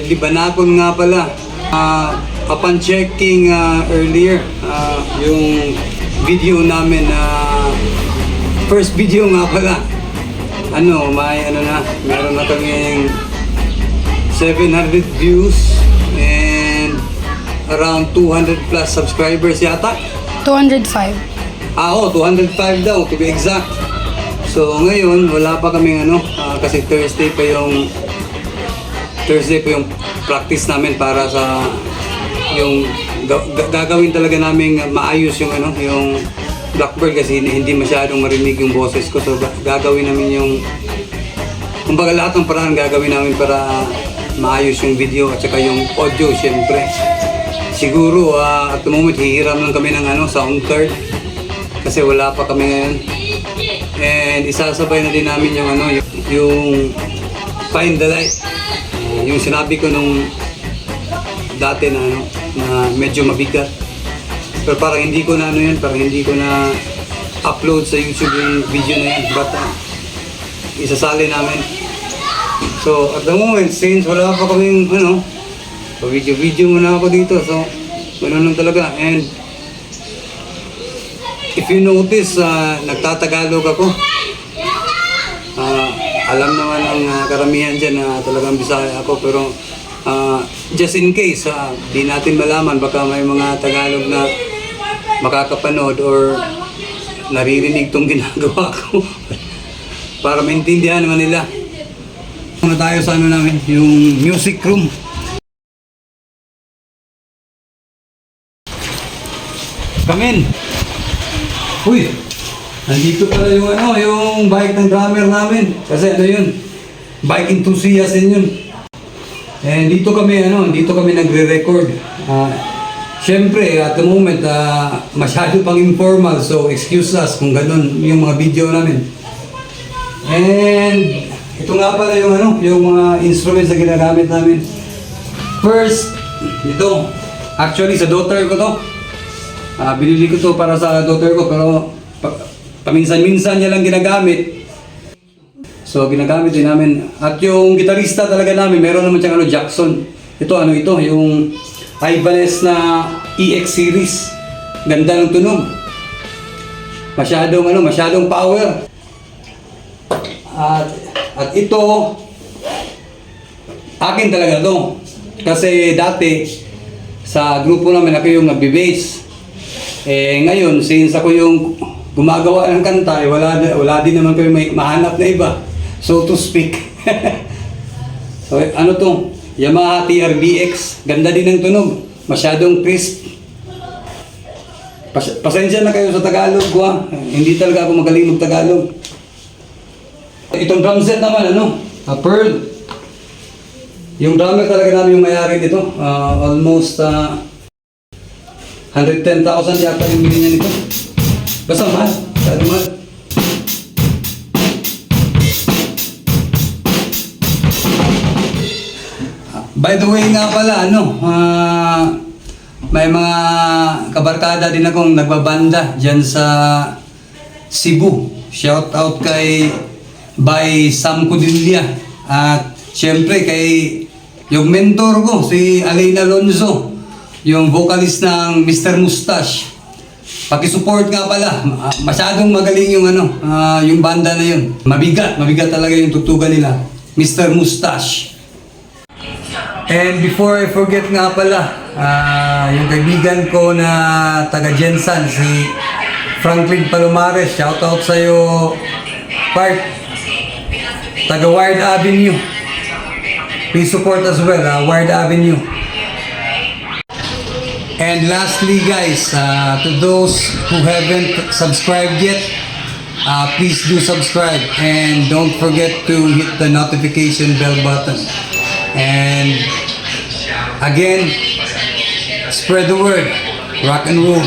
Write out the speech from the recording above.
Deadly Banakon nga pala. Upon checking earlier, yung video namin, first video nga pala, meron na kaming 700 views and around 200 plus subscribers yata. 205. 205 daw to be exact. So ngayon wala pa kaming kasi Thursday pa yung practice namin para sa yung gagawin talaga namin maayos yung yung Blackbird kasi hindi masyadong marinig yung boses ko. So gagawin namin yung kumbaga lahat ng paraan gagawin namin para maayos yung video at saka yung audio syempre. Siguro at the moment hihiram lang kami ng sound card kasi wala pa kami ngayon. And isasabay na din namin yung Find the Light. Yung sinabi ko nung dati na medyo mabigat. Pero parang hindi ko na parang hindi ko na upload sa YouTube yung video na yan. But isasali namin. So at the moment, since wala pa kaming video muna ako dito. So ganoon lang talaga. And if you notice, nagtatagalog ako. Alam naman ng karamihan dyan na talagang Bisaya ako. Pero just in case, di natin malaman, baka may mga Tagalog na makakapanood or naririnig tong ginagawa ko. Para maintindihan naman nila. Muna tayo sa namin, yung music room. Come in! Uy! Nandito pala yung bike ng drummer namin. Kasi yun, bike enthusiast din yun. And dito kami nagre-record. Siyempre, at the moment, masyado pang informal. So, excuse us kung ganun yung mga video namin. And ito nga pala yung mga instruments na ginagamit namin. First, ito. Actually, sa daughter ko to. Binili ko to para sa daughter ko pero paminsan-minsan niya lang ginagamit. So ginagamit din namin. At yung gitarista talaga namin, meron naman siyang Jackson. Ito yung Ibanez na EX series. Ganda ng tunog. Masyadong power. At ito akin talaga to. Kasi dati sa grupo namin ako yung nagbe-bass. Ngayon, since ako yung gumagawa ng kanta, wala din naman kayo may mahanap na iba, so to speak. So, to? Yamaha TRBX. Ganda din ng tunog. Masyadong crisp. Pasensya na kayo sa Tagalog ko Hindi talaga ako magaling mag-Tagalog. Itong drum set naman, Pearl. Yung drummer talaga namin yung mayari nito. Almost 110,000 yata yung bili niya nito. Basta mahal. Mahal. By the way nga pala, may mga kabarkada din akong nagbabanda dyan sa Cebu. Shout out kay by Sam Cudilla. At syempre kay yung mentor ko, si Alain Alonzo. Yung vocalist ng Mr. Mustache. Paki-support nga pala. Masyadong magaling yung yung banda na yun. Mabigat talaga yung tutugan nila. Mr. Mustache. And before I forget nga pala, yung kaibigan ko na taga Jensan, si Franklin Palomares. Shoutout sa'yo, Park. Taga Ward Avenue. Please support as well, Ward Avenue. And lastly guys, to those who haven't subscribed yet, please do subscribe and don't forget to hit the notification bell button. And again, spread the word. Rock and roll.